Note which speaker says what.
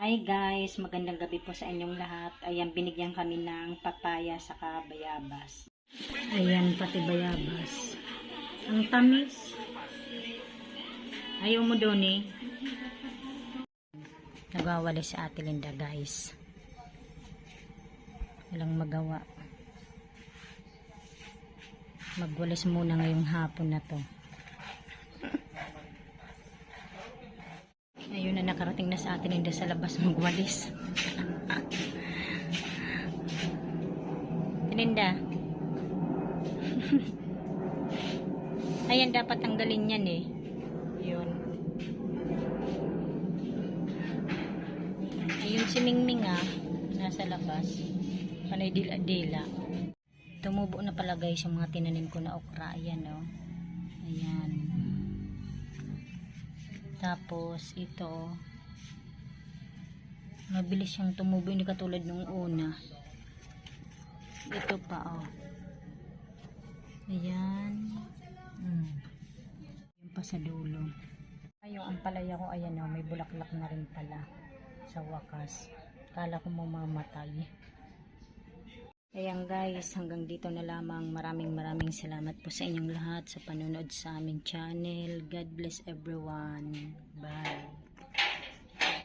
Speaker 1: Hi guys, magandang gabi po sa inyong lahat. Ayan, binigyan kami ng papaya saka bayabas. Ayan, pati bayabas. Ang tamis. Ayaw mo doon eh. Nagwawali sa Ate Linda guys. Walang magawa. Magwalis muna ngayong hapon na to. Ayun na, nakarating na sa Ate Linda sa labas magwalis. Linda. Ayan, dapat tanggalin yan eh. Yun. Ayun si Mingming ah. Nasa labas. Panay dila-dila. Tumubo na pala guys yung mga tinanim ko na okra. Ayan oh. Ayan. Tapos ito. Mabilis siyang tumubo. Hindi katulad nung una. Ito pa oh. Ayan. Yung pa sa dulo. Yung ampalaya ko ayan oh. May bulaklak na rin pala. Sa wakas. Kala ko mamamatay. Ayan guys, hanggang dito na lamang. Maraming salamat po sa inyong lahat sa panonood sa aming channel. God bless everyone. Bye.